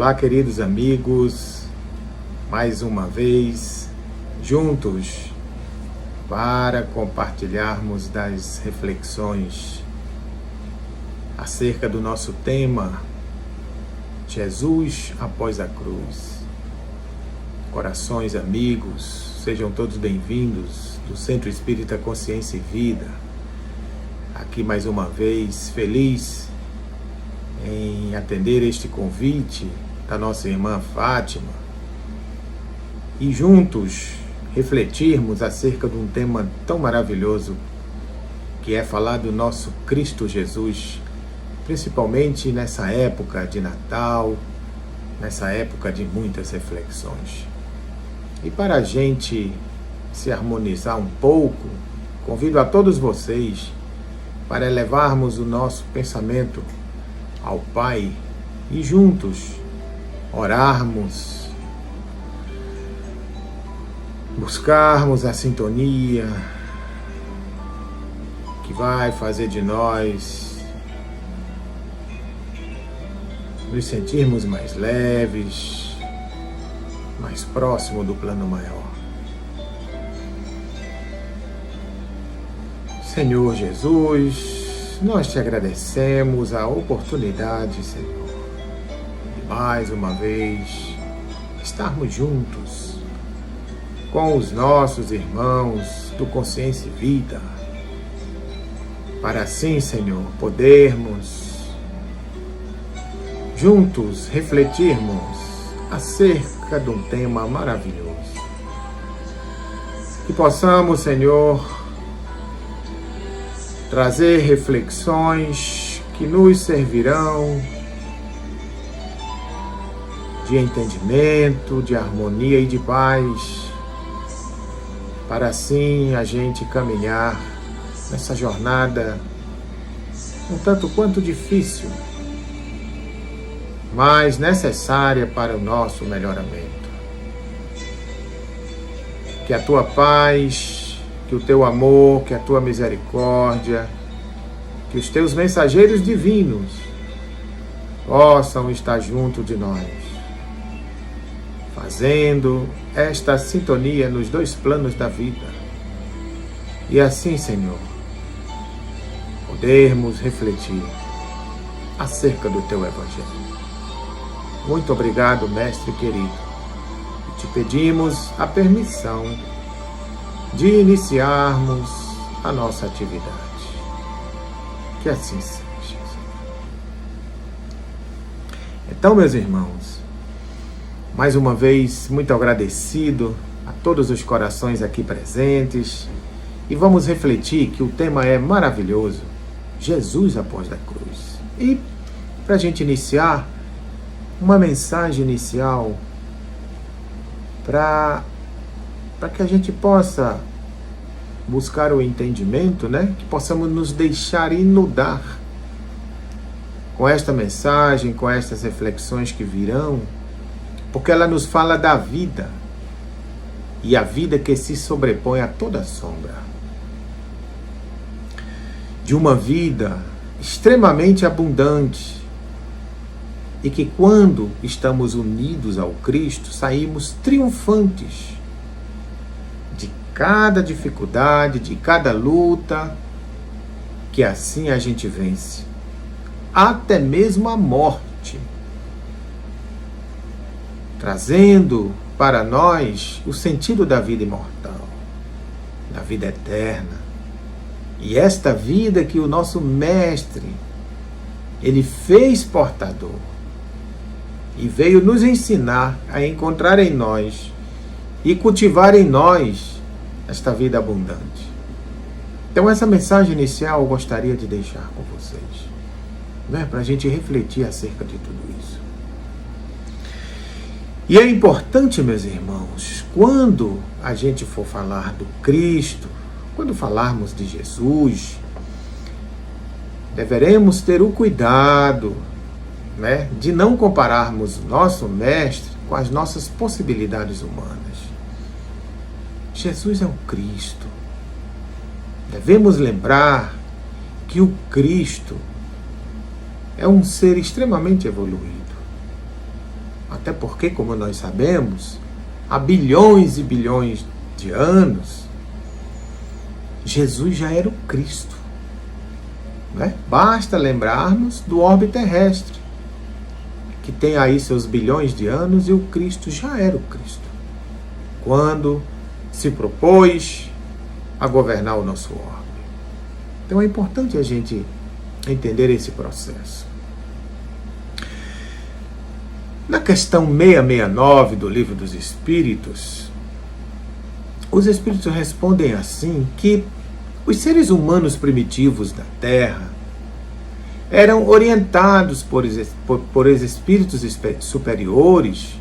Olá, queridos amigos, mais uma vez juntos para compartilharmos das reflexões acerca do nosso tema Jesus após a cruz. Corações amigos, sejam todos bem-vindos do Centro Espírita Consciência e Vida. Aqui mais uma vez, feliz em atender este convite da nossa irmã Fátima e juntos refletirmos acerca de um tema tão maravilhoso que é falar do nosso Cristo Jesus, principalmente nessa época de Natal, nessa época de muitas reflexões. E para a gente se harmonizar um pouco, convido a todos vocês para elevarmos o nosso pensamento ao Pai e juntos orarmos, buscarmos a sintonia que vai fazer de nós nos sentirmos mais leves, mais próximo do plano maior. Senhor Jesus, nós te agradecemos a oportunidade, Senhor, de mais uma vez estarmos juntos com os nossos irmãos do Consciência e Vida, para assim, Senhor, podermos juntos refletirmos acerca de um tema maravilhoso. Que possamos, Senhor, trazer reflexões que nos servirão de entendimento, de harmonia e de paz, para assim a gente caminhar nessa jornada um tanto quanto difícil, mas necessária para o nosso melhoramento. Que a tua paz, que o teu amor, que a tua misericórdia, que os teus mensageiros divinos possam estar junto de nós, fazendo esta sintonia nos dois planos da vida. E assim, Senhor, podermos refletir acerca do teu Evangelho. Muito obrigado, Mestre querido. E te pedimos a permissão de iniciarmos a nossa atividade. Que assim seja. Então, meus irmãos, mais uma vez, muito agradecido a todos os corações aqui presentes, e vamos refletir que o tema é maravilhoso, Jesus após a cruz. E, para a gente iniciar, uma mensagem inicial para que a gente possa buscar o entendimento, que possamos nos deixar inundar com esta mensagem, com estas reflexões que virão, porque ela nos fala da vida, e a vida que se sobrepõe a toda sombra. De uma vida extremamente abundante, e que quando estamos unidos ao Cristo, saímos triunfantes de cada dificuldade, de cada luta, que assim a gente vence, até mesmo a morte, trazendo para nós o sentido da vida imortal, da vida eterna. E esta vida que o nosso Mestre, ele fez portador, e veio nos ensinar a encontrar em nós e cultivar em nós esta vida abundante. Então essa mensagem inicial eu gostaria de deixar com vocês, para a gente refletir acerca de tudo isso. E é importante, meus irmãos, quando a gente for falar do Cristo, quando falarmos de Jesus, deveremos ter o cuidado de não compararmos nosso Mestre com as nossas possibilidades humanas. Jesus é o Cristo. Devemos lembrar que o Cristo é um ser extremamente evoluído. Até porque, como nós sabemos, há bilhões e bilhões de anos, Jesus já era o Cristo. Né? Basta lembrarmos do orbe terrestre, que tem aí seus bilhões de anos, e o Cristo já era o Cristo, quando se propôs a governar o nosso orbe. Então é importante a gente entender esse processo. Na questão 669 do Livro dos Espíritos, os Espíritos respondem assim que os seres humanos primitivos da Terra eram orientados por espíritos superiores,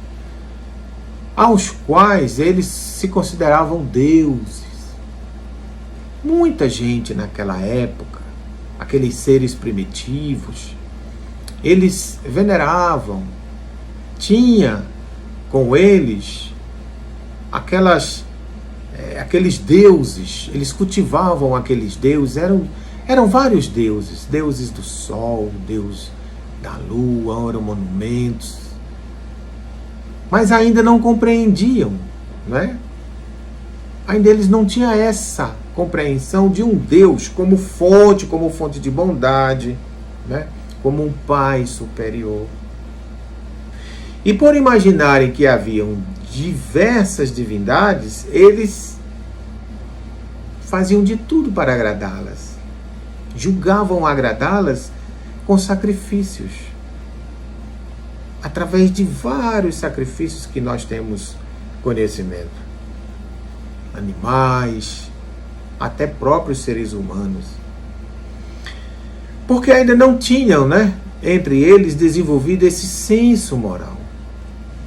aos quais eles se consideravam deuses. Muita gente naquela época, aqueles seres primitivos, eles veneravam, tinha com eles aqueles deuses, eles cultivavam aqueles deuses, eram vários deuses, deuses do sol, deus da lua, eram monumentos, mas ainda não compreendiam, né? Ainda eles não tinham essa compreensão de um Deus como fonte de bondade, né? Como um Pai superior. E por imaginarem que haviam diversas divindades, eles faziam de tudo para agradá-las. Julgavam agradá-las com sacrifícios. Através de vários sacrifícios que nós temos conhecimento. Animais, até próprios seres humanos. Porque ainda não tinham, né, entre eles desenvolvido esse senso moral.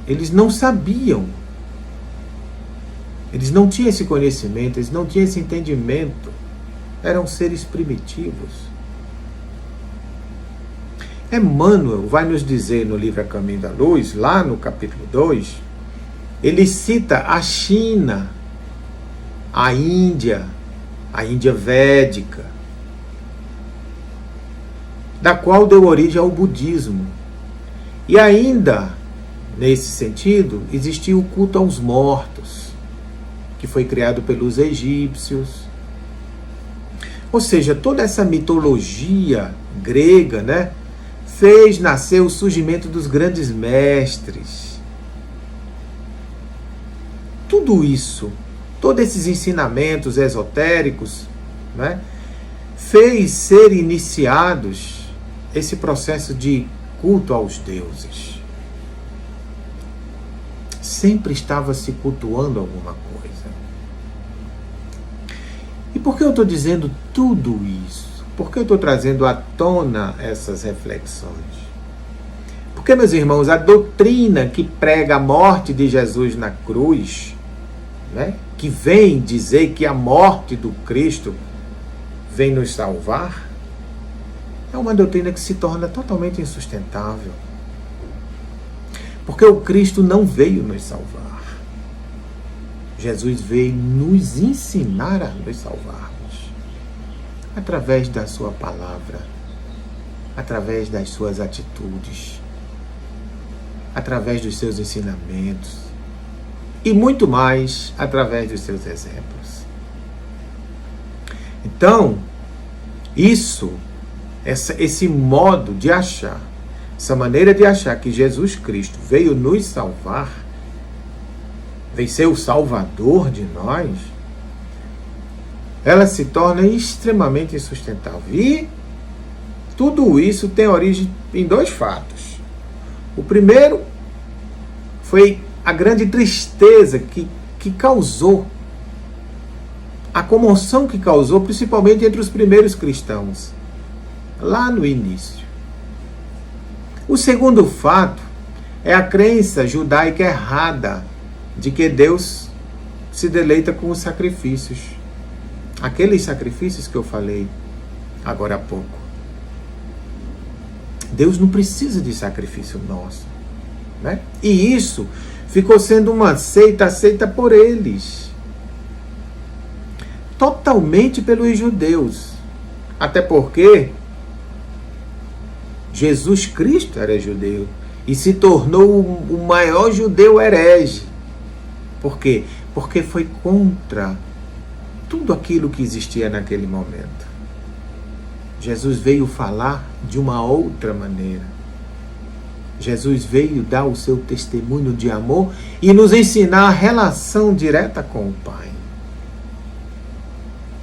Eles não sabiam. Eles não tinham esse conhecimento, eles não tinham esse entendimento. Eram seres primitivos. Emmanuel vai nos dizer no livro A Caminho da Luz, lá no capítulo 2, ele cita a China, a Índia védica, da qual deu origem ao budismo. E ainda, nesse sentido, existia o culto aos mortos, que foi criado pelos egípcios. Ou seja, toda essa mitologia grega, né, fez nascer o surgimento dos grandes mestres. Tudo isso, todos esses ensinamentos esotéricos, né, fez ser iniciados esse processo de culto aos deuses. Sempre estava se cultuando alguma coisa. E por que eu estou dizendo tudo isso? Por que eu estou trazendo à tona essas reflexões? Porque, meus irmãos, a doutrina que prega a morte de Jesus na cruz, né, que vem dizer que a morte do Cristo vem nos salvar, é uma doutrina que se torna totalmente insustentável. Porque o Cristo não veio nos salvar. Jesus veio nos ensinar a nos salvarmos. Através da sua palavra, através das suas atitudes, através dos seus ensinamentos e muito mais através dos seus exemplos. Então, esse modo de achar, essa maneira de achar que Jesus Cristo veio nos salvar, veio ser o Salvador de nós, ela se torna extremamente insustentável. E tudo isso tem origem em dois fatos. O primeiro foi a grande tristeza que causou, a comoção que causou, principalmente entre os primeiros cristãos, lá no início. O segundo fato é a crença judaica errada de que Deus se deleita com os sacrifícios. Aqueles sacrifícios que eu falei agora há pouco. Deus não precisa de sacrifício nosso, né? E isso ficou sendo uma seita aceita por eles. Totalmente pelos judeus. Até porque Jesus Cristo era judeu. e se tornou o maior judeu herege. Por quê? Porque foi contra tudo aquilo que existia naquele momento. Jesus veio falar de uma outra maneira. Jesus veio dar o seu testemunho de amor e nos ensinar a relação direta com o Pai.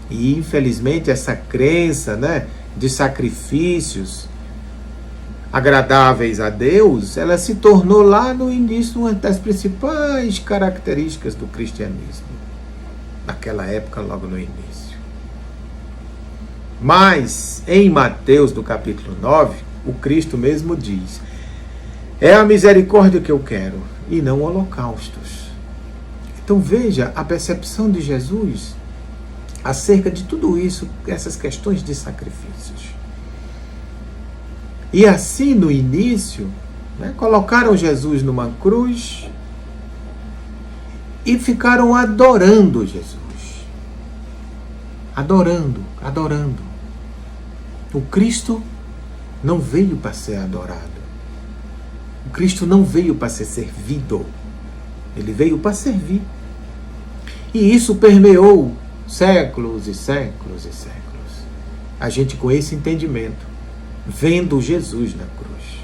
E infelizmente essa crença, de sacrifícios agradáveis a Deus, ela se tornou lá no início uma das principais características do cristianismo. Naquela época, logo no início. Mas, em Mateus, no capítulo 9, o Cristo mesmo diz: é a misericórdia que eu quero, e não holocaustos. Então veja a percepção de Jesus acerca de tudo isso, essas questões de sacrifícios. E assim, no início, colocaram Jesus numa cruz e ficaram adorando Jesus. Adorando. O Cristo não veio para ser adorado. O Cristo não veio para ser servido. Ele veio para servir. E isso permeou séculos e séculos e séculos. A gente com esse entendimento, vendo Jesus na cruz.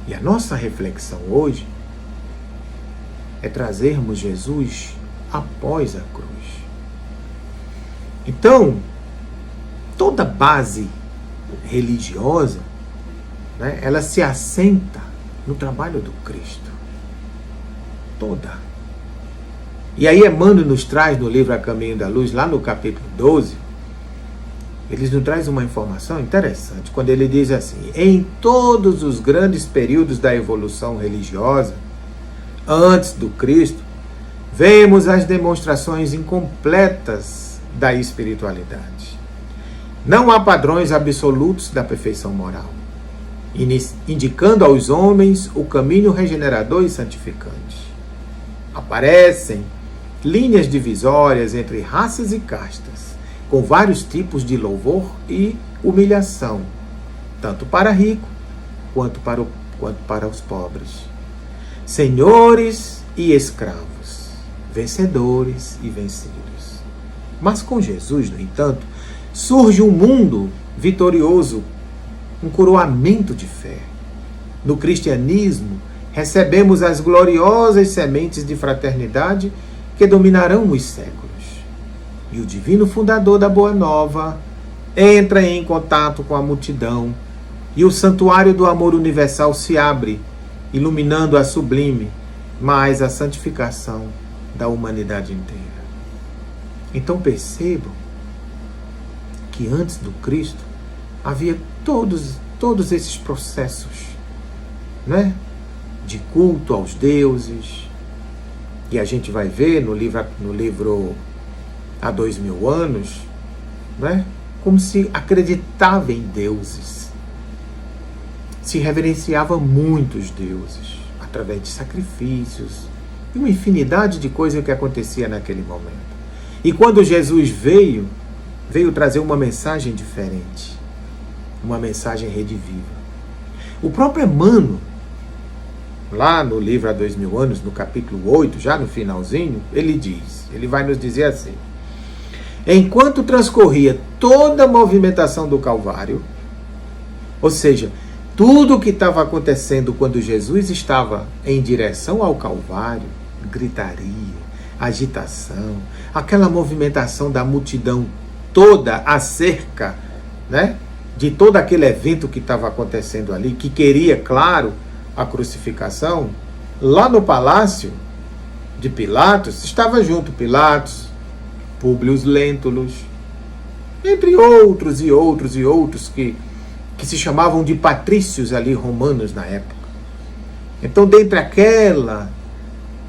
E a nossa reflexão hoje é trazermos Jesus após a cruz. Então, toda base religiosa, ela se assenta no trabalho do Cristo. Toda. E aí Emmanuel nos traz no livro A Caminho da Luz, lá no capítulo 12, ele nos traz uma informação interessante, quando ele diz assim: em todos os grandes períodos da evolução religiosa, antes do Cristo, vemos as demonstrações incompletas da espiritualidade. Não há padrões absolutos da perfeição moral, indicando aos homens o caminho regenerador e santificante. Aparecem linhas divisórias entre raças e castas, com vários tipos de louvor e humilhação, tanto para rico quanto para os pobres, senhores e escravos, vencedores e vencidos. Mas com Jesus, no entanto, surge um mundo vitorioso, um coroamento de fé. No cristianismo, recebemos as gloriosas sementes de fraternidade que dominarão os séculos. E o divino fundador da Boa Nova entra em contato com a multidão, e o santuário do amor universal se abre, iluminando a sublime, mas a santificação da humanidade inteira. Então percebam que antes do Cristo havia todos esses processos, de culto aos deuses. E a gente vai ver no livro Há 2000 anos, como se acreditava em deuses. Se reverenciava muitos deuses, através de sacrifícios, e uma infinidade de coisas que acontecia naquele momento. E quando Jesus veio trazer uma mensagem diferente, uma mensagem rediviva. O próprio Emmanuel, lá no livro Há 2000 anos, no capítulo 8, já no finalzinho, ele vai nos dizer assim: enquanto transcorria toda a movimentação do Calvário, ou seja, tudo o que estava acontecendo quando Jesus estava em direção ao Calvário, gritaria, agitação, aquela movimentação da multidão toda acerca, de todo aquele evento que estava acontecendo ali, que queria, claro, a crucificação. Lá no palácio de Pilatos, estava junto Pilatos, Públio Lentulus, entre outros e outros e outros que se chamavam de patrícios ali romanos na época. Então, dentre aquela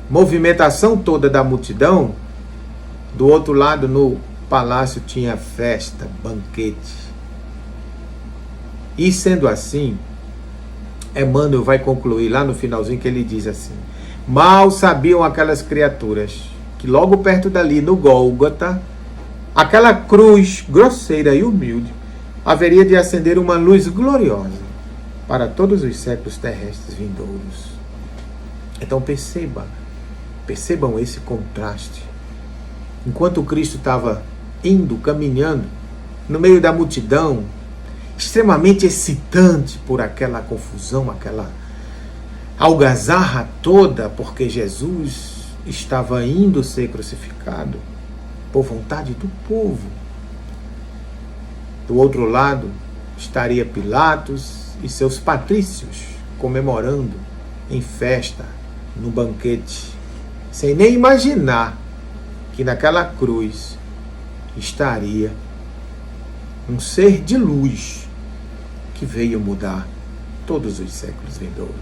movimentação toda da multidão, do outro lado, no palácio, tinha festa, banquete. E sendo assim, Emmanuel vai concluir lá no finalzinho que ele diz assim: mal sabiam aquelas criaturas que logo perto dali, no Gólgota, aquela cruz grosseira e humilde, haveria de acender uma luz gloriosa para todos os séculos terrestres vindouros. Então percebam esse contraste. Enquanto Cristo estava indo, caminhando, no meio da multidão, extremamente excitante por aquela confusão, aquela algazarra toda, porque Jesus estava indo ser crucificado por vontade do povo. Do outro lado, estaria Pilatos e seus patrícios comemorando em festa, no banquete, sem nem imaginar que naquela cruz estaria um ser de luz que veio mudar todos os séculos vindouros.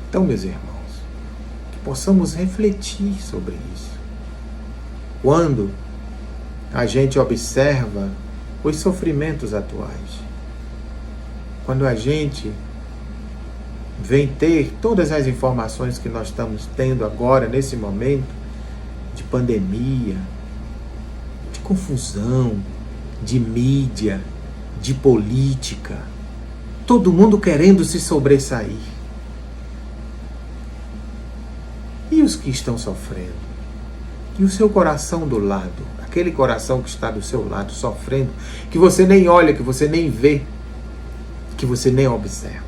Então, meus irmãos, que possamos refletir sobre isso. Quando a gente observa os sofrimentos atuais, quando a gente vem ter todas as informações que nós estamos tendo agora, nesse momento, de pandemia, de confusão, de mídia, de política, todo mundo querendo se sobressair. E os que estão sofrendo? E o seu coração do lado, aquele coração que está do seu lado sofrendo, que você nem olha, que você nem vê, que você nem observa.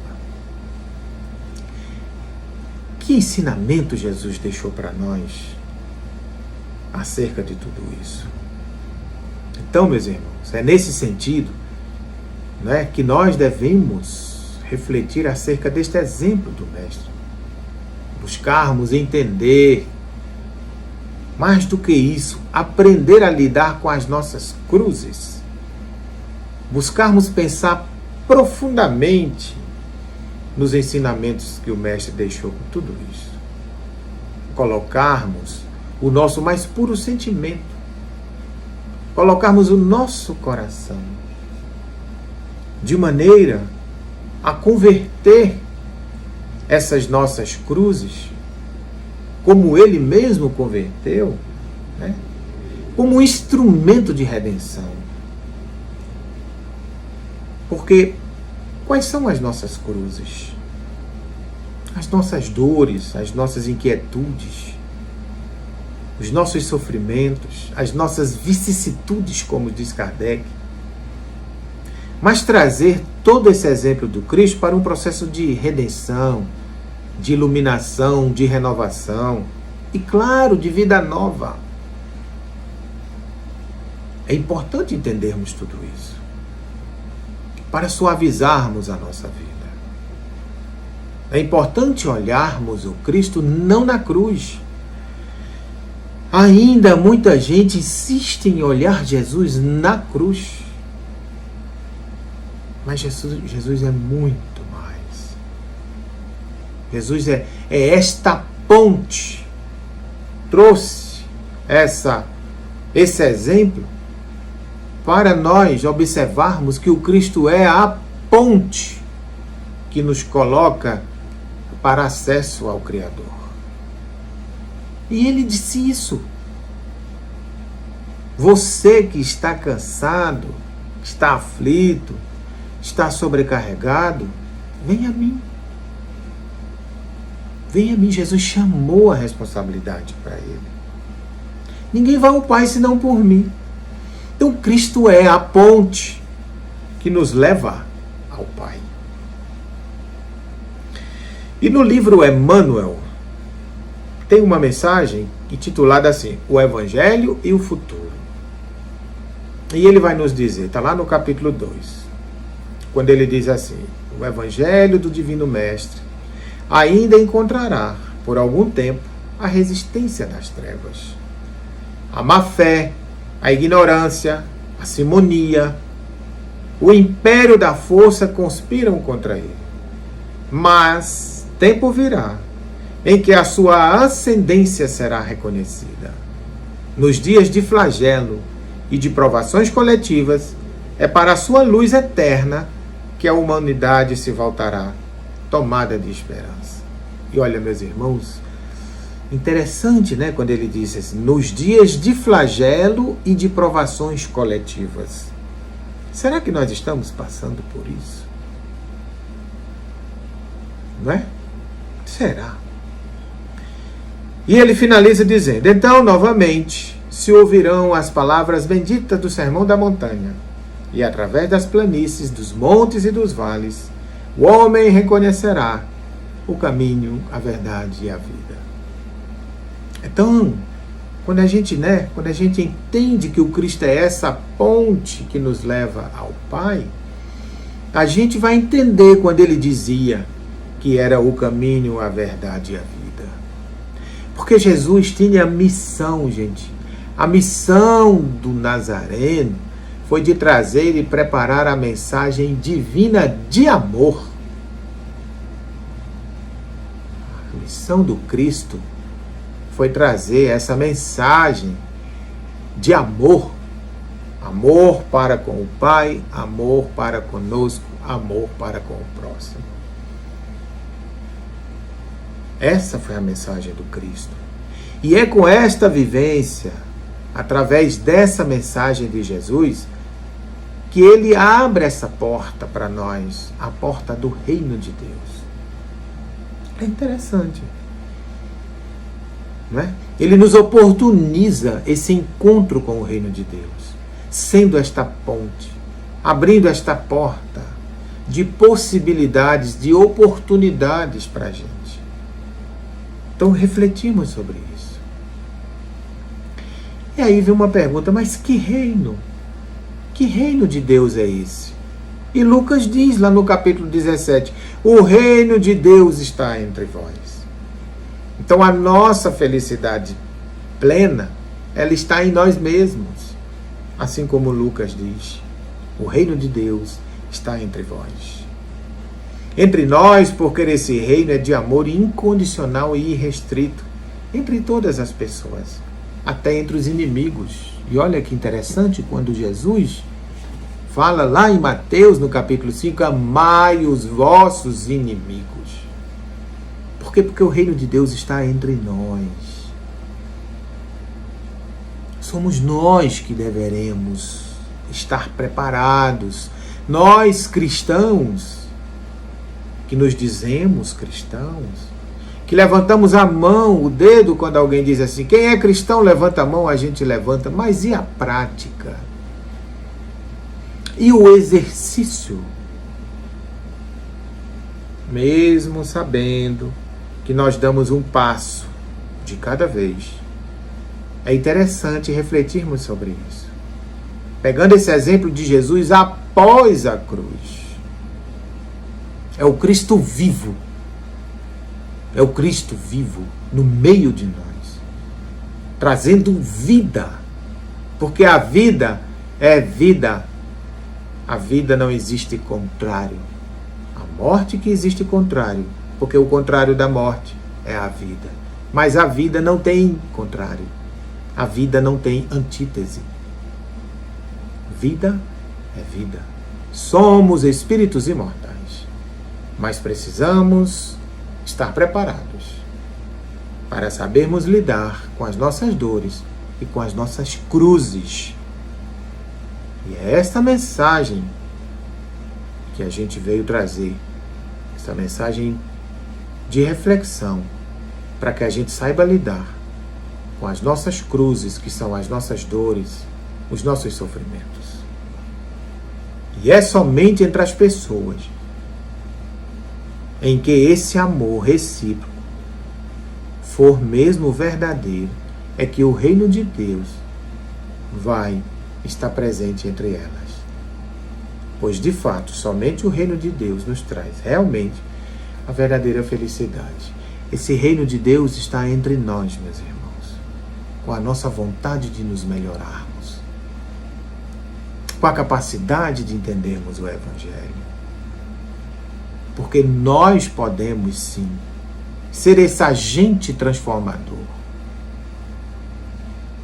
Que ensinamento Jesus deixou para nós acerca de tudo isso? Então, meus irmãos, é nesse sentido, né, que nós devemos refletir acerca deste exemplo do Mestre. Buscarmos entender, mais do que isso, aprender a lidar com as nossas cruzes. Buscarmos pensar profundamente nos ensinamentos que o Mestre deixou com tudo isso. Colocarmos o nosso mais puro sentimento, colocarmos o nosso coração de maneira a converter essas nossas cruzes, como Ele mesmo converteu, né, como um instrumento de redenção. Porque quais são as nossas cruzes? As nossas dores, as nossas inquietudes, os nossos sofrimentos, as nossas vicissitudes, como diz Kardec. Mas trazer todo esse exemplo do Cristo para um processo de redenção, de iluminação, de renovação e, claro, de vida nova. É importante entendermos tudo isso para suavizarmos a nossa vida. É importante olharmos o Cristo não na cruz. Ainda muita gente insiste em olhar Jesus na cruz. Mas Jesus é muito mais. Jesus é esta ponte. Trouxe esse exemplo para nós observarmos que o Cristo é a ponte que nos coloca para acesso ao Criador. E ele disse isso. Você que está cansado, está aflito, está sobrecarregado, vem a mim. Vem a mim. Jesus chamou a responsabilidade para ele. Ninguém vai ao Pai senão por mim. Então Cristo é a ponte que nos leva ao Pai. E no livro Emmanuel tem uma mensagem intitulada assim: O Evangelho e o Futuro. E ele vai nos dizer, está lá no capítulo 2, quando ele diz assim: o Evangelho do Divino Mestre ainda encontrará, por algum tempo, a resistência das trevas. A má-fé, a ignorância, a simonia, o império da força conspiram contra ele. Mas tempo virá em que a sua ascendência será reconhecida. Nos dias de flagelo e de provações coletivas, é para a sua luz eterna que a humanidade se voltará, tomada de esperança. E olha, meus irmãos, interessante, né, quando ele diz assim, nos dias de flagelo e de provações coletivas. Será que nós estamos passando por isso? Não é? Será? E ele finaliza dizendo: então, novamente, se ouvirão as palavras benditas do Sermão da Montanha, e através das planícies, dos montes e dos vales, o homem reconhecerá o caminho, a verdade e a vida. Então, quando a gente entende que o Cristo é essa ponte que nos leva ao Pai, a gente vai entender quando ele dizia que era o caminho, a verdade e a vida. Porque Jesus tinha a missão, gente. A missão do Nazareno foi de trazer e preparar a mensagem divina de amor. A missão do Cristo foi trazer essa mensagem de amor. Amor para com o Pai, amor para conosco, amor para com o próximo. Essa foi a mensagem do Cristo. E é com esta vivência, através dessa mensagem de Jesus, que ele abre essa porta para nós, a porta do reino de Deus. É interessante, não é? Ele nos oportuniza esse encontro com o reino de Deus, sendo esta ponte, abrindo esta porta de possibilidades, de oportunidades para a gente. Então refletimos sobre isso. E aí vem uma pergunta: mas que reino? Que reino de Deus é esse? E Lucas diz lá no capítulo 17, o reino de Deus está entre vós. Então a nossa felicidade plena, ela está em nós mesmos. Assim como Lucas diz, o reino de Deus está entre vós. Entre nós, porque esse reino é de amor incondicional e irrestrito entre todas as pessoas, até entre os inimigos. E olha que interessante, quando Jesus fala lá em Mateus, no capítulo 5, amai os vossos inimigos. Por quê? Porque o reino de Deus está entre nós. Somos nós que deveremos estar preparados. Nós cristãos, que nos dizemos cristãos, que levantamos a mão, o dedo, quando alguém diz assim, quem é cristão levanta a mão, a gente levanta. Mas e a prática? E o exercício? Mesmo sabendo que nós damos um passo de cada vez, é interessante refletirmos sobre isso. Pegando esse exemplo de Jesus após a cruz. É o Cristo vivo. É o Cristo vivo no meio de nós, trazendo vida. Porque a vida é vida. A vida não existe contrário. A morte que existe contrário, porque o contrário da morte é a vida. Mas a vida não tem contrário. A vida não tem antítese. Vida é vida. Somos espíritos imortais. Mas precisamos estar preparados para sabermos lidar com as nossas dores e com as nossas cruzes. E é esta mensagem que a gente veio trazer, essa mensagem de reflexão, para que a gente saiba lidar com as nossas cruzes, que são as nossas dores, os nossos sofrimentos. E é somente entre as pessoas em que esse amor recíproco for mesmo verdadeiro, é que o reino de Deus vai estar presente entre elas. Pois, de fato, somente o reino de Deus nos traz realmente a verdadeira felicidade. Esse reino de Deus está entre nós, meus irmãos, com a nossa vontade de nos melhorarmos, com a capacidade de entendermos o Evangelho. Porque nós podemos, sim, ser esse agente transformador,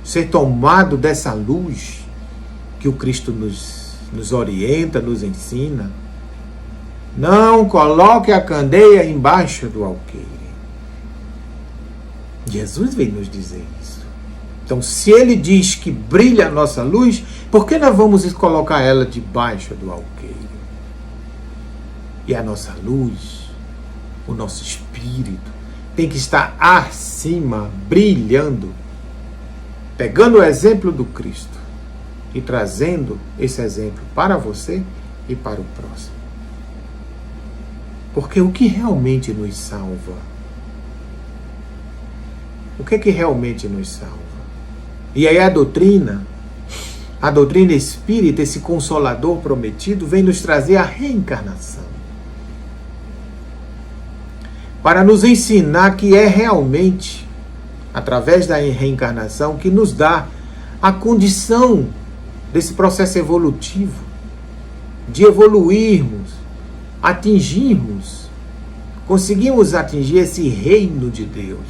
ser tomado dessa luz que o Cristo nos orienta, nos ensina. Não coloque a candeia embaixo do alqueire. Jesus veio nos dizer isso. Então, se ele diz que brilha a nossa luz, por que nós vamos colocar ela debaixo do alqueire? E a nossa luz O nosso espírito tem que estar acima, brilhando, pegando o exemplo do Cristo e trazendo esse exemplo para você e para o próximo. Porque o que realmente nos salva? O que é que realmente nos salva? E aí a doutrina espírita, esse consolador prometido, vem nos trazer a reencarnação. Para nos ensinar que é realmente através da reencarnação que nos dá a condição desse processo evolutivo, de evoluirmos, conseguimos atingir esse reino de Deus,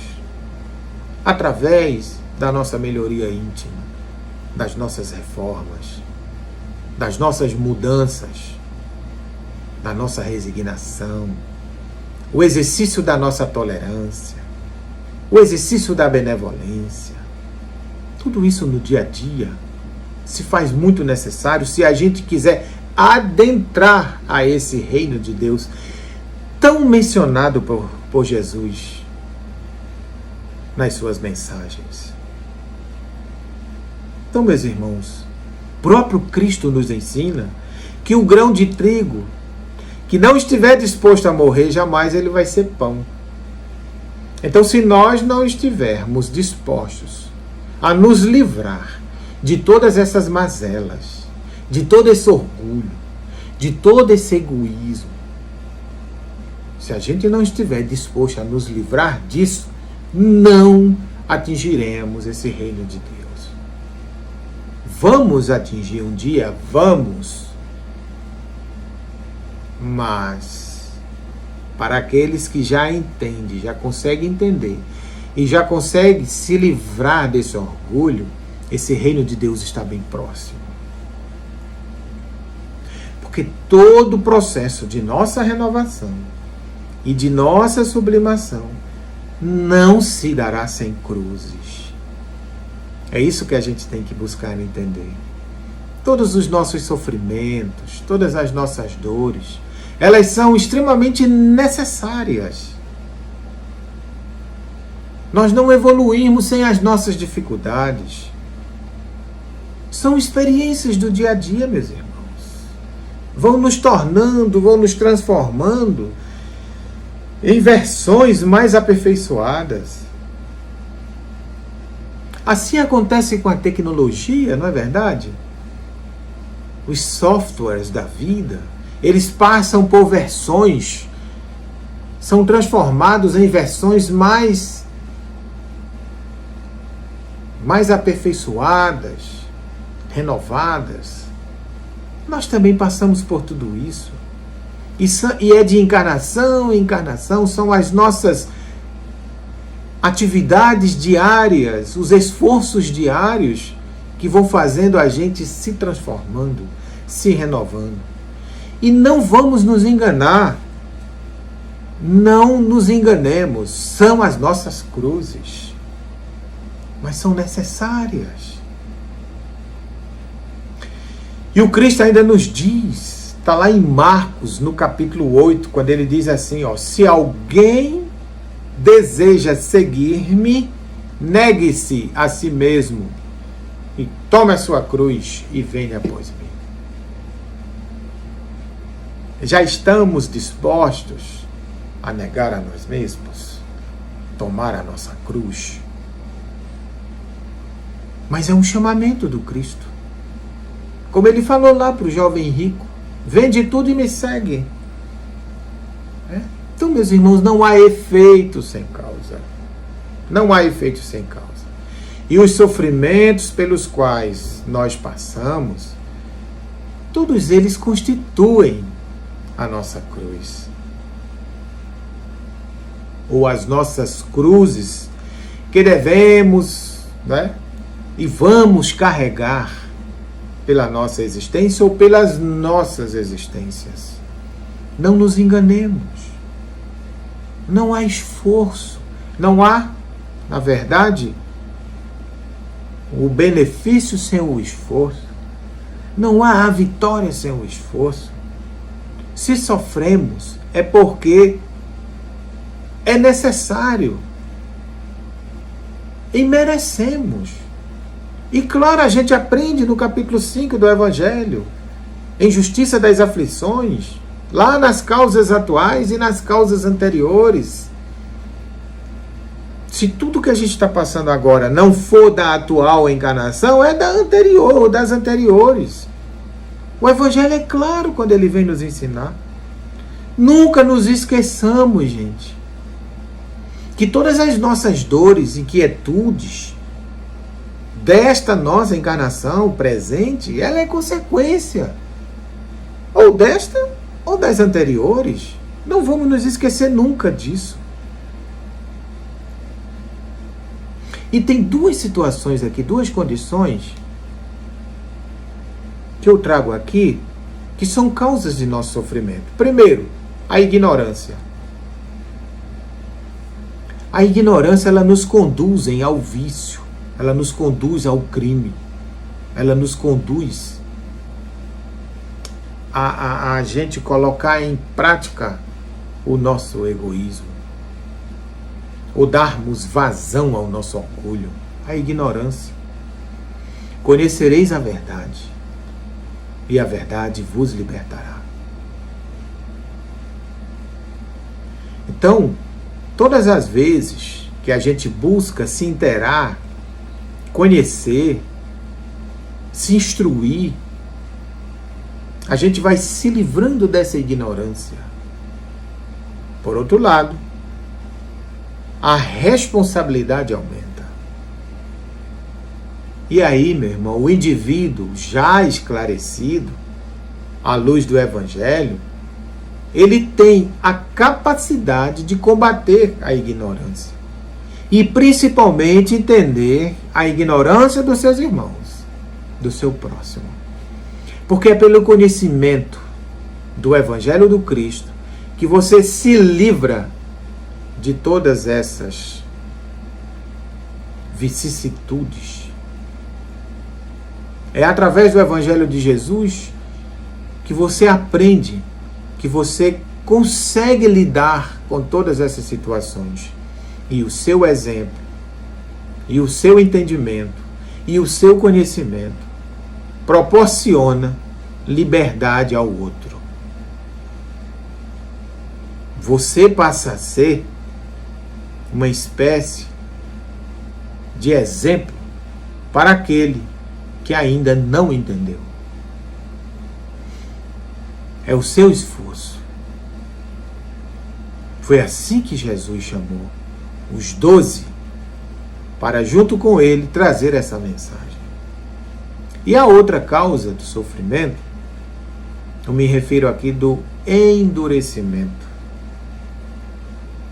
através da nossa melhoria íntima, das nossas reformas, das nossas mudanças, da nossa resignação, o exercício da nossa tolerância, o exercício da benevolência. Tudo isso no dia a dia se faz muito necessário se a gente quiser adentrar a esse reino de Deus tão mencionado por Jesus nas suas mensagens. Então, meus irmãos, o próprio Cristo nos ensina que o grão de trigo que não estiver disposto a morrer, jamais ele vai ser pão. Então, se nós não estivermos dispostos a nos livrar de todas essas mazelas, de todo esse orgulho, de todo esse egoísmo, se a gente não estiver disposto a nos livrar disso, não atingiremos esse reino de Deus. Vamos atingir um dia? Vamos. Mas, para aqueles que já entendem, já conseguem entender e já conseguem se livrar desse orgulho, esse reino de Deus está bem próximo. Porque todo o processo de nossa renovação e de nossa sublimação não se dará sem cruzes. É isso que a gente tem que buscar entender. Todos os nossos sofrimentos, todas as nossas dores, elas são extremamente necessárias. Nós não evoluímos sem as nossas dificuldades. São experiências do dia a dia, meus irmãos. Vão nos tornando, vão nos transformando em versões mais aperfeiçoadas. Assim acontece com a tecnologia, não é verdade? Os softwares da vida, eles passam por versões, são transformados em versões mais aperfeiçoadas, renovadas. Nós também passamos por tudo isso. E é de encarnação em encarnação, são as nossas atividades diárias, os esforços diários que vão fazendo a gente se transformando, se renovando. E não vamos nos enganar, não nos enganemos, são as nossas cruzes, mas são necessárias. E o Cristo ainda nos diz, está lá em Marcos, no capítulo 8, quando ele diz assim, se alguém deseja seguir-me, negue-se a si mesmo e tome a sua cruz e venha após mim. Já estamos dispostos a negar a nós mesmos, tomar a nossa cruz? Mas é um chamamento do Cristo. Como ele falou lá para o jovem rico, vende tudo e me segue. Então, meus irmãos, não há efeito sem causa. Não há efeito sem causa. E os sofrimentos pelos quais nós passamos, todos eles constituem a nossa cruz. Ou as nossas cruzes que devemos, e vamos carregar pela nossa existência ou pelas nossas existências. Não nos enganemos. Não há esforço. Não há, na verdade, o benefício sem o esforço. Não há a vitória sem o esforço. Se sofremos, é porque é necessário. E merecemos. E claro, a gente aprende no capítulo 5 do Evangelho, em justiça das aflições, lá nas causas atuais e nas causas anteriores. Se tudo que a gente está passando agora não for da atual encarnação, é da anterior ou das anteriores. O Evangelho é claro quando ele vem nos ensinar. Nunca nos esqueçamos, gente, que todas as nossas dores e inquietudes desta nossa encarnação presente, ela é consequência ou desta ou das anteriores. Não vamos nos esquecer nunca disso. E tem duas situações aqui, duas condições que eu trago aqui que são causas de nosso sofrimento. Primeiro, a ignorância. A ignorância, ela nos conduz ao vício, ela nos conduz ao crime, ela nos conduz a gente colocar em prática o nosso egoísmo, ou darmos vazão ao nosso orgulho, a ignorância. Conhecereis a verdade, e a verdade vos libertará. Então, todas as vezes que a gente busca se inteirar, conhecer, se instruir, a gente vai se livrando dessa ignorância. Por outro lado, a responsabilidade aumenta. E aí, meu irmão, o indivíduo já esclarecido, à luz do Evangelho, ele tem a capacidade de combater a ignorância. E principalmente entender a ignorância dos seus irmãos, do seu próximo. Porque é pelo conhecimento do Evangelho do Cristo que você se livra de todas essas vicissitudes. É através do Evangelho de Jesus que você aprende, que você consegue lidar com todas essas situações. E o seu exemplo, e o seu entendimento, e o seu conhecimento proporciona liberdade ao outro. Você passa a ser uma espécie de exemplo para aquele que ainda não entendeu. É o seu esforço. Foi assim que Jesus chamou os 12 para, junto com ele, trazer essa mensagem. E a outra causa do sofrimento, eu me refiro aqui do endurecimento.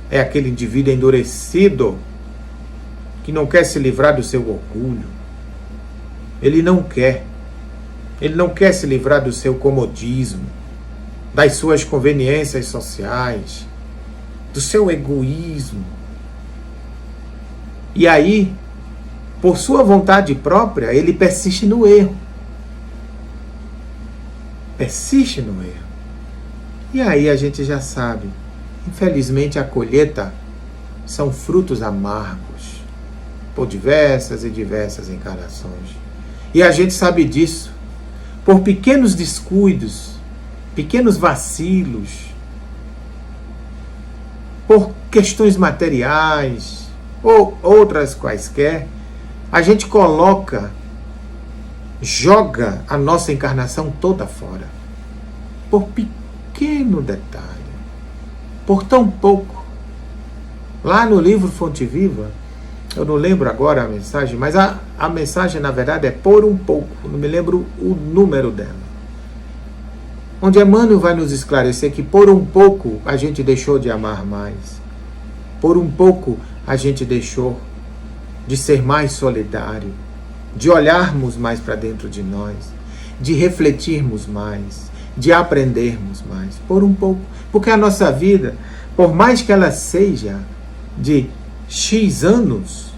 É aquele indivíduo endurecido que não quer se livrar do seu orgulho. Ele não quer se livrar do seu comodismo, das suas conveniências sociais, do seu egoísmo. E aí, por sua vontade própria, ele persiste no erro. Persiste no erro. E aí a gente já sabe, infelizmente a colheita são frutos amargos, por diversas e diversas encarnações. E a gente sabe disso, por pequenos descuidos, pequenos vacilos, por questões materiais, ou outras quaisquer, a gente joga a nossa encarnação toda fora. Por pequeno detalhe, por tão pouco. Lá no livro Fonte Viva, eu não lembro agora a mensagem, mas a mensagem na verdade é por um pouco, não me lembro o número dela. Onde Emmanuel vai nos esclarecer que por um pouco a gente deixou de amar mais. Por um pouco a gente deixou de ser mais solidário, de olharmos mais para dentro de nós, de refletirmos mais, de aprendermos mais. Por um pouco. Porque a nossa vida, por mais que ela seja de X anos,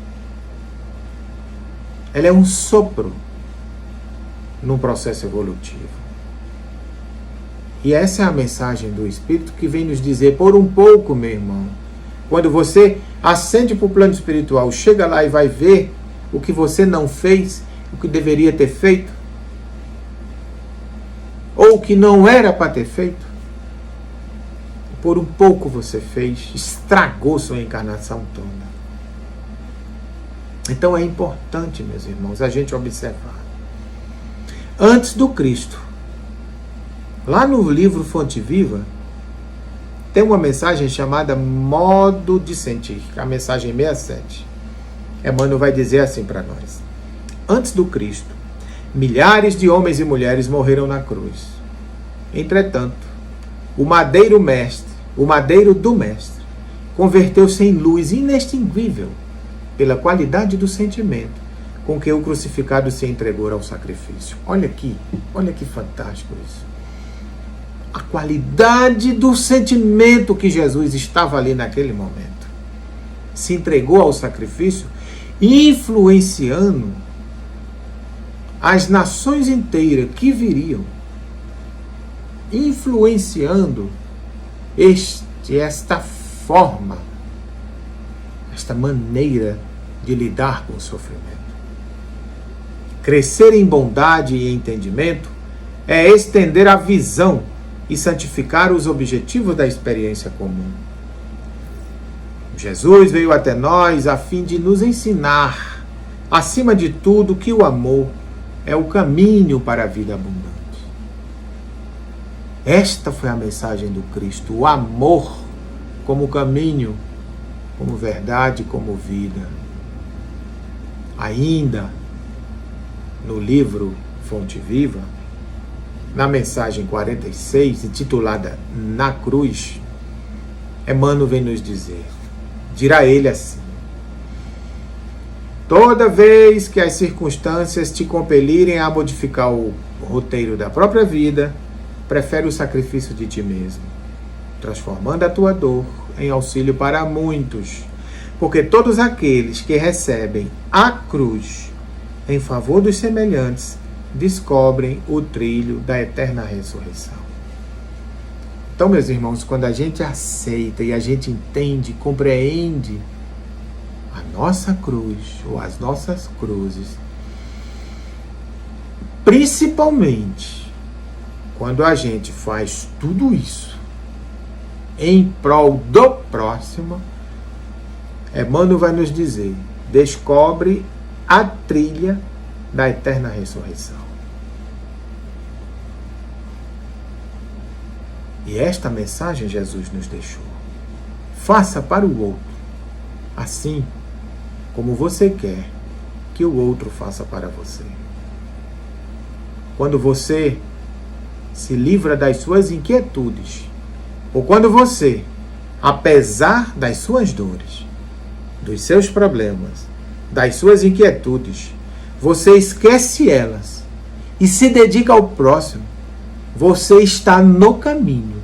ela é um sopro num processo evolutivo. E essa é a mensagem do Espírito que vem nos dizer, por um pouco, meu irmão, Quando você ascende para o plano espiritual, chega lá e vai ver o que você não fez, o que deveria ter feito, ou o que não era para ter feito, por um pouco você fez, estragou sua encarnação toda. Então é importante, meus irmãos, a gente observar. Antes do Cristo, lá no livro Fonte Viva, tem uma mensagem chamada Modo de Sentir, a mensagem 67. Emmanuel vai dizer assim para nós: antes do Cristo, milhares de homens e mulheres morreram na cruz. Entretanto, o madeiro do Mestre, converteu-se em luz inextinguível pela qualidade do sentimento com que o crucificado se entregou ao sacrifício. Olha que fantástico isso. A qualidade do sentimento que Jesus estava ali naquele momento. Se entregou ao sacrifício, influenciando as nações inteiras que viriam, influenciando esta forma, esta maneira de lidar com o sofrimento. Crescer em bondade e entendimento é estender a visão e santificar os objetivos da experiência comum. Jesus veio até nós a fim de nos ensinar, acima de tudo, que o amor é o caminho para a vida abundante. Esta foi a mensagem do Cristo, o amor como caminho, como verdade, como vida. Ainda no livro Fonte Viva, na mensagem 46, intitulada Na Cruz, Emmanuel vem nos dizer, dirá ele assim: toda vez que as circunstâncias te compelirem a modificar o roteiro da própria vida, prefere o sacrifício de ti mesmo, transformando a tua dor em auxílio para muitos, porque todos aqueles que recebem a cruz em favor dos semelhantes descobrem o trilho da eterna ressurreição. Então, meus irmãos, quando a gente aceita e a gente entende, compreende a nossa cruz ou as nossas cruzes, principalmente quando a gente faz tudo isso em prol do próximo, Emmanuel vai nos dizer, descobre a trilha da eterna ressurreição. E esta mensagem Jesus nos deixou. Faça para o outro, assim como você quer que o outro faça para você. Quando você se livra das suas inquietudes, ou quando você, apesar das suas dores, dos seus problemas, das suas inquietudes, você esquece elas e se dedica ao próximo, você está no caminho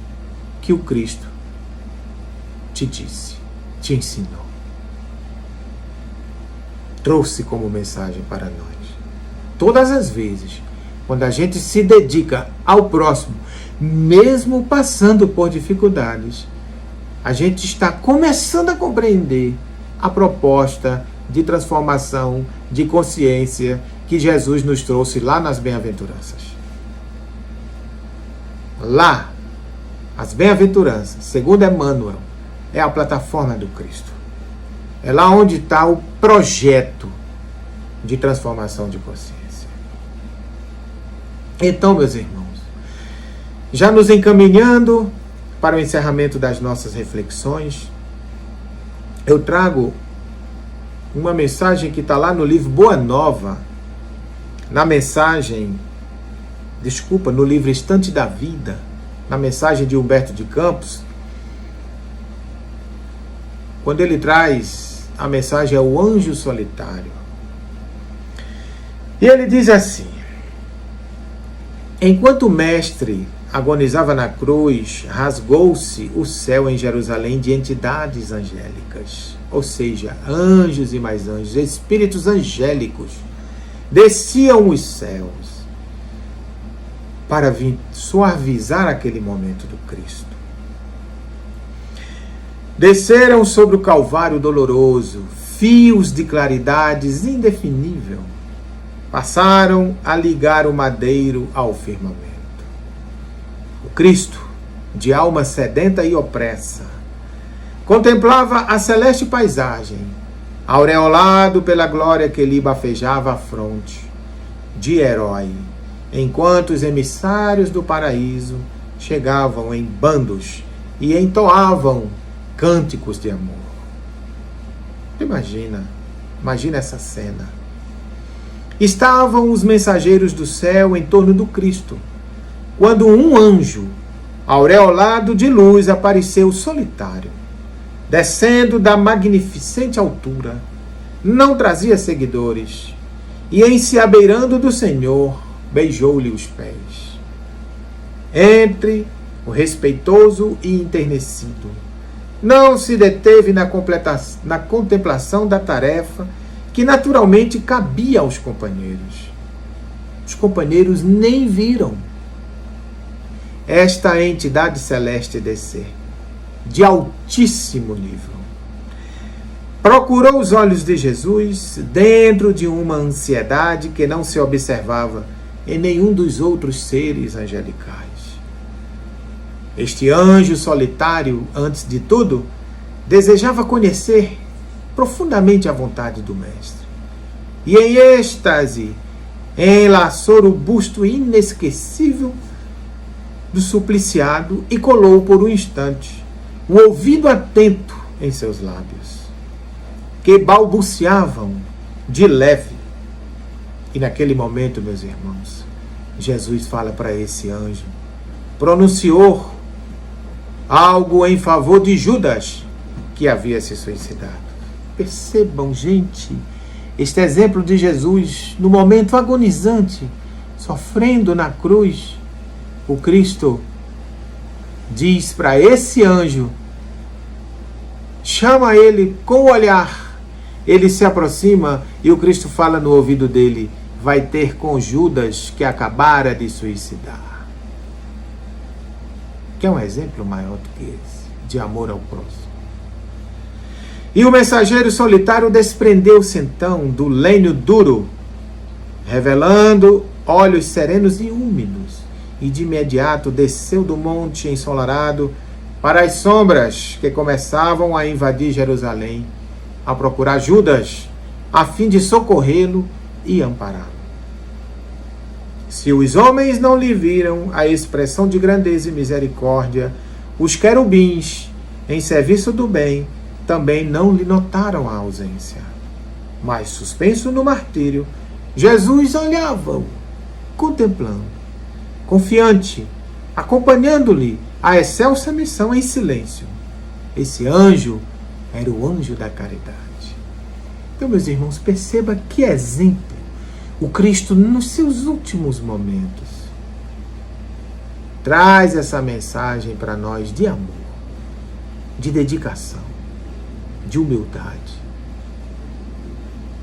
que o Cristo te disse, te ensinou. Trouxe como mensagem para nós. Todas as vezes, quando a gente se dedica ao próximo, mesmo passando por dificuldades, a gente está começando a compreender a proposta de transformação, de consciência que Jesus nos trouxe lá nas bem-aventuranças. Lá, as bem-aventuranças, segundo Emmanuel, é a plataforma do Cristo. É lá onde está o projeto de transformação de consciência. Então, meus irmãos, já nos encaminhando para o encerramento das nossas reflexões, eu trago uma mensagem que está lá no livro Boa Nova, no livro Estante da Vida, na mensagem de Humberto de Campos, quando ele traz a mensagem ao anjo solitário. E ele diz assim: enquanto o mestre agonizava na cruz, rasgou-se o céu em Jerusalém de entidades angélicas, ou seja, anjos e mais anjos, espíritos angélicos, desciam os céus para vir suavizar aquele momento do Cristo. Desceram sobre o Calvário doloroso fios de claridades indefinível. Passaram a ligar o madeiro ao firmamento. O Cristo, de alma sedenta e opressa, contemplava a celeste paisagem, aureolado pela glória que lhe bafejava a fronte, de herói, enquanto os emissários do paraíso chegavam em bandos e entoavam cânticos de amor. Imagina essa cena. Estavam os mensageiros do céu em torno do Cristo, quando um anjo, aureolado de luz, apareceu solitário, descendo da magnificente altura, não trazia seguidores, e em se abeirando do Senhor, beijou-lhe os pés. Entre o respeitoso e enternecido, não se deteve na contemplação da tarefa que naturalmente cabia aos companheiros. Os companheiros nem viram esta entidade celeste descer, de altíssimo nível. Procurou os olhos de Jesus dentro de uma ansiedade que não se observava em nenhum dos outros seres angelicais. Este anjo solitário, antes de tudo, desejava conhecer profundamente a vontade do Mestre. E em êxtase, enlaçou o busto inesquecível do supliciado e colou por um instante o ouvido atento em seus lábios, que balbuciavam de leve. E naquele momento, meus irmãos, Jesus fala para esse anjo, pronunciou algo em favor de Judas, que havia se suicidado. Percebam, gente, este exemplo de Jesus no momento agonizante, sofrendo na cruz. O Cristo diz para esse anjo, chama ele com o olhar. Ele se aproxima e o Cristo fala no ouvido dele, vai ter com Judas que acabara de suicidar. Que é um exemplo maior do que esse, de amor ao próximo. E o mensageiro solitário desprendeu-se então do lenho duro, revelando olhos serenos e úmidos, e de imediato desceu do monte ensolarado para as sombras que começavam a invadir Jerusalém, a procurar Judas, a fim de socorrê-lo e ampará-lo. Se os homens não lhe viram a expressão de grandeza e misericórdia, os querubins, em serviço do bem, também não lhe notaram a ausência. Mas, suspenso no martírio, Jesus olhava-o, contemplando, confiante, acompanhando-lhe a excelsa missão em silêncio. Esse anjo era o anjo da caridade. Então, meus irmãos, perceba que exemplo o Cristo, nos seus últimos momentos, traz essa mensagem para nós de amor, de dedicação, de humildade,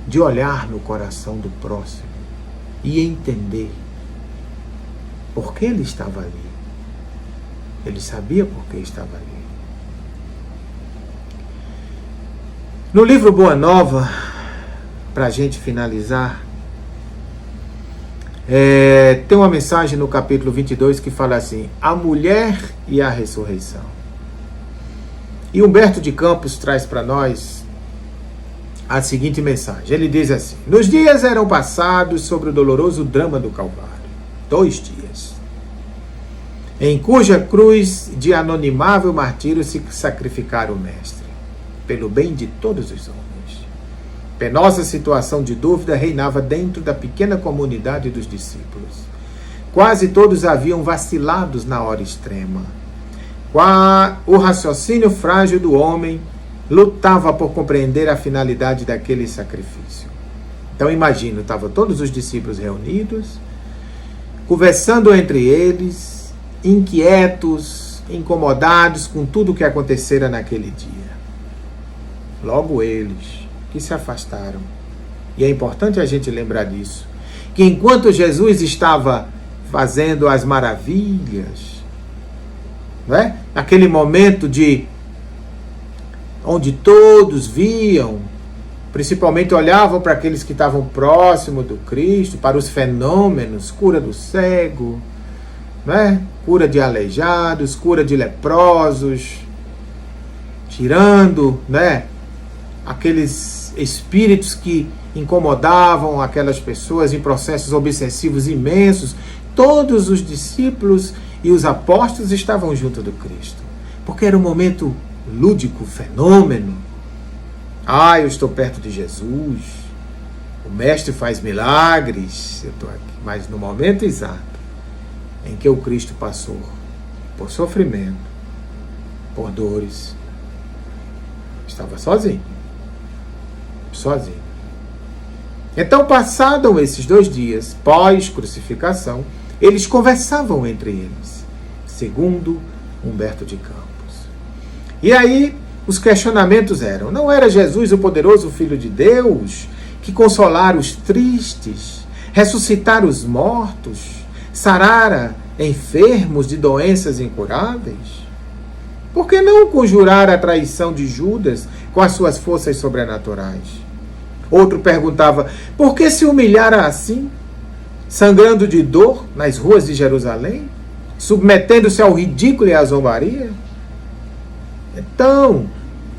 de olhar no coração do próximo e entender por que ele estava ali. Ele sabia por que estava ali. No livro Boa Nova, para a gente finalizar, tem uma mensagem no capítulo 22 que fala assim, a mulher e a ressurreição. E Humberto de Campos traz para nós a seguinte mensagem. Ele diz assim, nos dias eram passados sobre o doloroso drama do Calvário, 2 dias, em cuja cruz de anonimável martírio se sacrificara o Mestre, pelo bem de todos os homens. Penosa situação de dúvida reinava dentro da pequena comunidade dos discípulos. Quase todos haviam vacilados na hora extrema. O raciocínio frágil do homem lutava por compreender a finalidade daquele sacrifício. Então imagino, estavam todos os discípulos reunidos, conversando entre eles, inquietos, incomodados com tudo o que acontecera naquele dia. Logo eles, que se afastaram. E é importante a gente lembrar disso, que enquanto Jesus estava fazendo as maravilhas, não é? Aquele momento de onde todos viam, principalmente olhavam para aqueles que estavam próximos do Cristo, para os fenômenos, cura do cego, né? Cura de aleijados, cura de leprosos, tirando, né, aqueles espíritos que incomodavam aquelas pessoas em processos obsessivos imensos. Todos os discípulos e os apóstolos estavam junto do Cristo, porque era um momento lúdico, fenômeno. Eu estou perto de Jesus, o Mestre faz milagres, eu estou aqui. Mas no momento exato em que o Cristo passou por sofrimento, por dores, estava sozinho. Então, passados esses 2 dias, pós-crucificação, eles conversavam entre eles, segundo Humberto de Campos. E aí, os questionamentos eram: não era Jesus o poderoso Filho de Deus, que consolara os tristes, ressuscitara os mortos, sarara enfermos de doenças incuráveis? Por que não conjurar a traição de Judas com as suas forças sobrenaturais? Outro perguntava: por que se humilhara assim, sangrando de dor nas ruas de Jerusalém, submetendo-se ao ridículo e à zombaria? Então,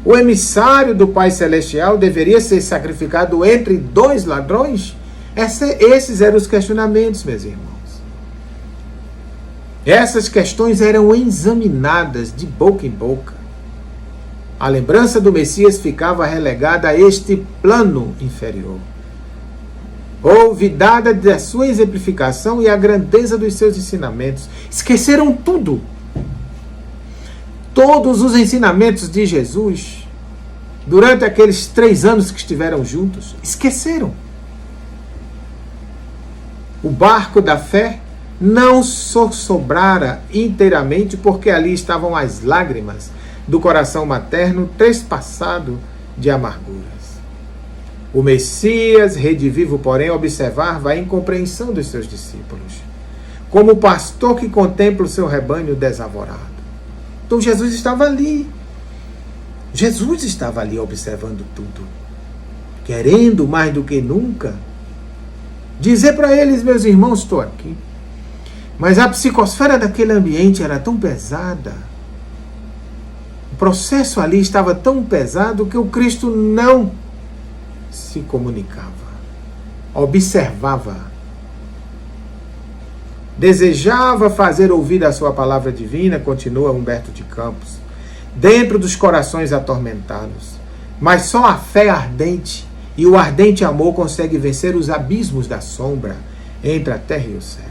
o emissário do Pai Celestial deveria ser sacrificado entre 2 ladrões? Esses eram os questionamentos, meus irmãos. Essas questões eram examinadas de boca em boca. A lembrança do Messias ficava relegada a este plano inferior. Olvidada da sua exemplificação e a grandeza dos seus ensinamentos. Esqueceram tudo. Todos os ensinamentos de Jesus, durante aqueles 3 anos que estiveram juntos, esqueceram. O barco da fé não sobrara inteiramente, porque ali estavam as lágrimas do coração materno trespassado de amarguras. O Messias, redivivo, porém, observava a incompreensão dos seus discípulos, como o pastor que contempla o seu rebanho desavorado. Então Jesus estava ali. Jesus estava ali observando tudo, querendo mais do que nunca dizer para eles: meus irmãos, estou aqui. Mas a psicosfera daquele ambiente era tão pesada, o processo ali estava tão pesado, que o Cristo não se comunicava, observava, desejava fazer ouvir a sua palavra divina, continua Humberto de Campos, dentro dos corações atormentados. Mas só a fé ardente e o ardente amor consegue vencer os abismos da sombra entre a terra e o céu.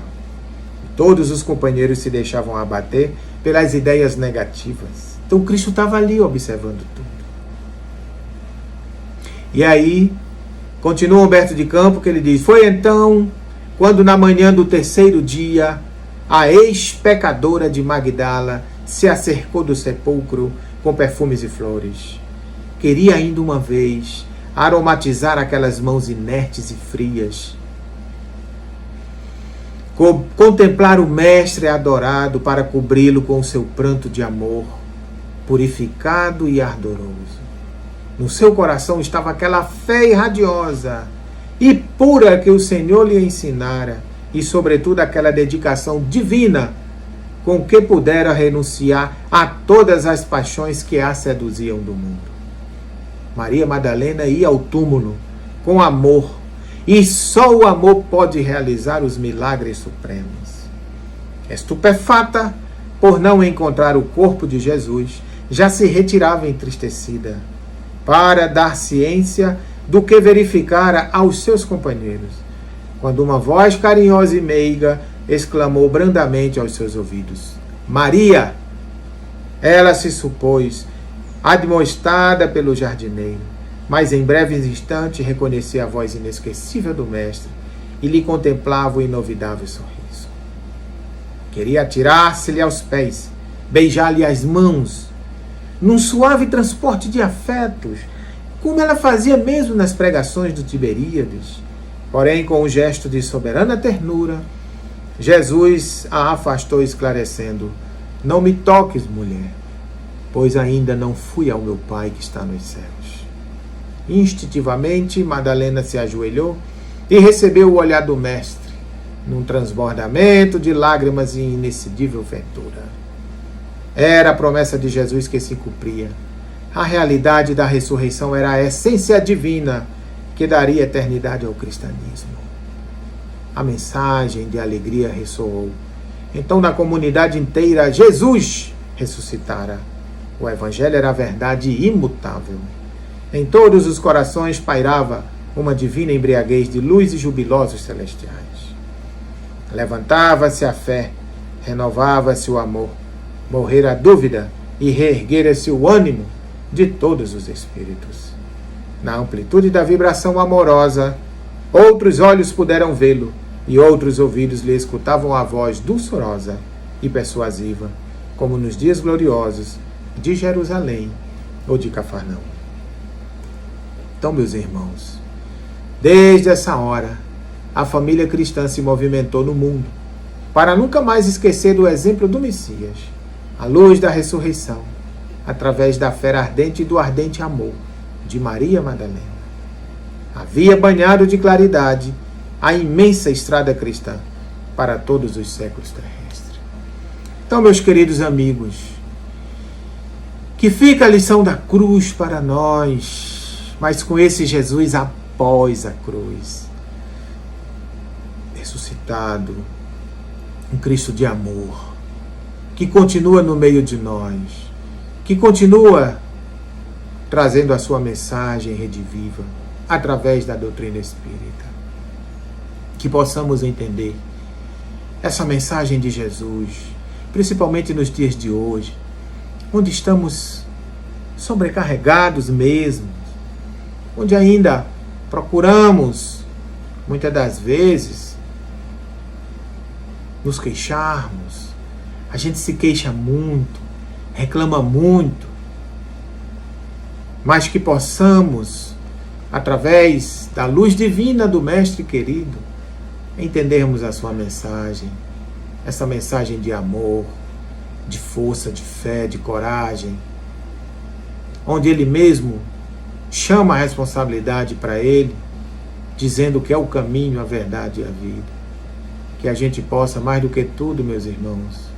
Todos os companheiros se deixavam abater pelas ideias negativas. Então Cristo estava ali observando tudo. E aí, continua Humberto de Campos, que ele diz: foi então, quando na manhã do 3º dia, a ex-pecadora de Magdala se acercou do sepulcro com perfumes e flores. Queria ainda uma vez aromatizar aquelas mãos inertes e frias, contemplar o Mestre adorado para cobri-lo com o seu pranto de amor, purificado e ardoroso. No seu coração estava aquela fé irradiosa e pura que o Senhor lhe ensinara, e sobretudo aquela dedicação divina com que pudera renunciar a todas as paixões que a seduziam do mundo. Maria Madalena ia ao túmulo com amor, e só o amor pode realizar os milagres supremos. Estupefata por não encontrar o corpo de Jesus, já se retirava entristecida, para dar ciência do que verificara aos seus companheiros, quando uma voz carinhosa e meiga exclamou brandamente aos seus ouvidos: Maria! Ela se supôs admoestada pelo jardineiro, mas em breves instantes reconhecia a voz inesquecível do Mestre e lhe contemplava o inovidável sorriso. Queria atirar-se-lhe aos pés, beijar-lhe as mãos, num suave transporte de afetos, como ela fazia mesmo nas pregações do Tiberíades. Porém, com um gesto de soberana ternura, Jesus a afastou, esclarecendo: não me toques, mulher. pois ainda não fui ao meu Pai que está nos céus. Instintivamente, Madalena se ajoelhou e recebeu o olhar do Mestre, num transbordamento de lágrimas e inexcedível ventura. Era a promessa de Jesus que se cumpria. A realidade da ressurreição era a essência divina que daria eternidade ao cristianismo. A mensagem de alegria ressoou. Então, na comunidade inteira, Jesus ressuscitara. O Evangelho era a verdade imutável. Em todos os corações pairava uma divina embriaguez de luz e jubilosos celestiais. Levantava-se a fé, renovava-se o amor, morrera a dúvida e reerguera-se o ânimo de todos os espíritos. Na amplitude da vibração amorosa, outros olhos puderam vê-lo e outros ouvidos lhe escutavam a voz dulçorosa e persuasiva, como nos dias gloriosos de Jerusalém ou de Cafarnaum. Então, meus irmãos, desde essa hora, a família cristã se movimentou no mundo para nunca mais esquecer do exemplo do Messias, a luz da ressurreição, através da fé ardente e do ardente amor de Maria Madalena. Havia banhado de claridade a imensa estrada cristã para todos os séculos terrestres. Então, meus queridos amigos, que fica a lição da cruz para nós, mas com esse Jesus após a cruz, ressuscitado, um Cristo de amor, que continua no meio de nós, que continua trazendo a sua mensagem rediviva através da doutrina espírita. Que possamos entender essa mensagem de Jesus, principalmente nos dias de hoje, onde estamos sobrecarregados mesmo, onde ainda procuramos, muitas das vezes, nos queixarmos. A gente se queixa muito, reclama muito, mas que possamos, através da luz divina do Mestre querido, entendermos a sua mensagem, essa mensagem de amor, de força, de fé, de coragem, onde Ele mesmo chama a responsabilidade para Ele, dizendo que é o caminho, a verdade e a vida. Que a gente possa, mais do que tudo, meus irmãos,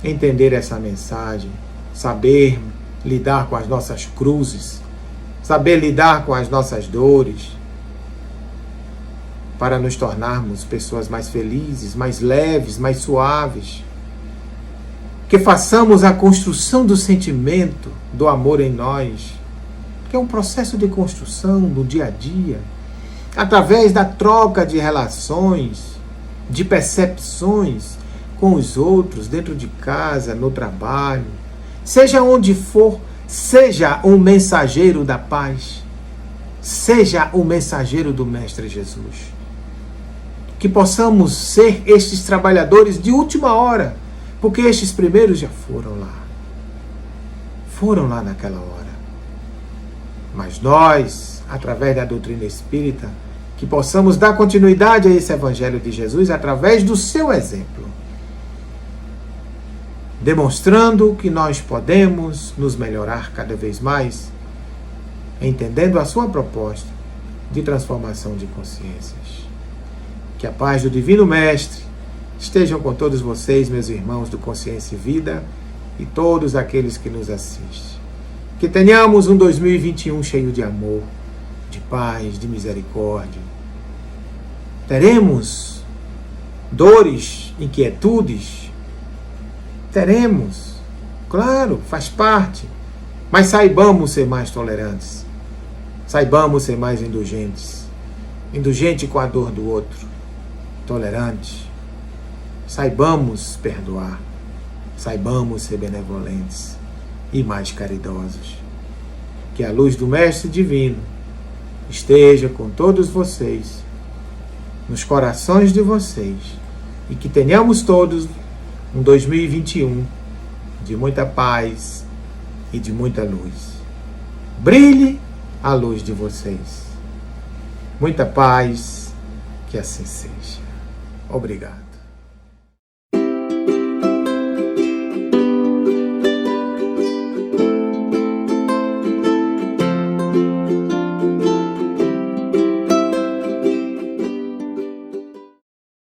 entender essa mensagem, saber lidar com as nossas cruzes, saber lidar com as nossas dores, para nos tornarmos pessoas mais felizes, mais leves, mais suaves. Que façamos a construção do sentimento do amor em nós, que é um processo de construção no dia a dia, através da troca de relações, de percepções com os outros, dentro de casa, no trabalho, seja onde for, seja um mensageiro da paz, seja o mensageiro do Mestre Jesus. Que possamos ser estes trabalhadores de última hora, porque estes primeiros já foram lá naquela hora. Mas nós, através da doutrina espírita, que possamos dar continuidade a esse Evangelho de Jesus através do seu exemplo, demonstrando que nós podemos nos melhorar cada vez mais, entendendo a sua proposta de transformação de consciências. Que a paz do Divino Mestre estejam com todos vocês, meus irmãos do Consciência e Vida, e todos aqueles que nos assistem. Que tenhamos um 2021 cheio de amor, de paz, de misericórdia. Teremos dores, inquietudes? Teremos, claro, faz parte. Mas saibamos ser mais tolerantes. Saibamos ser mais indulgentes. Indulgente com a dor do outro. Tolerante. Saibamos perdoar. Saibamos ser benevolentes e mais caridosos. Que a luz do Mestre Divino esteja com todos vocês, nos corações de vocês, e que tenhamos todos um 2021 de muita paz e de muita luz. Brilhe a luz de vocês. Muita paz, que assim seja. Obrigado.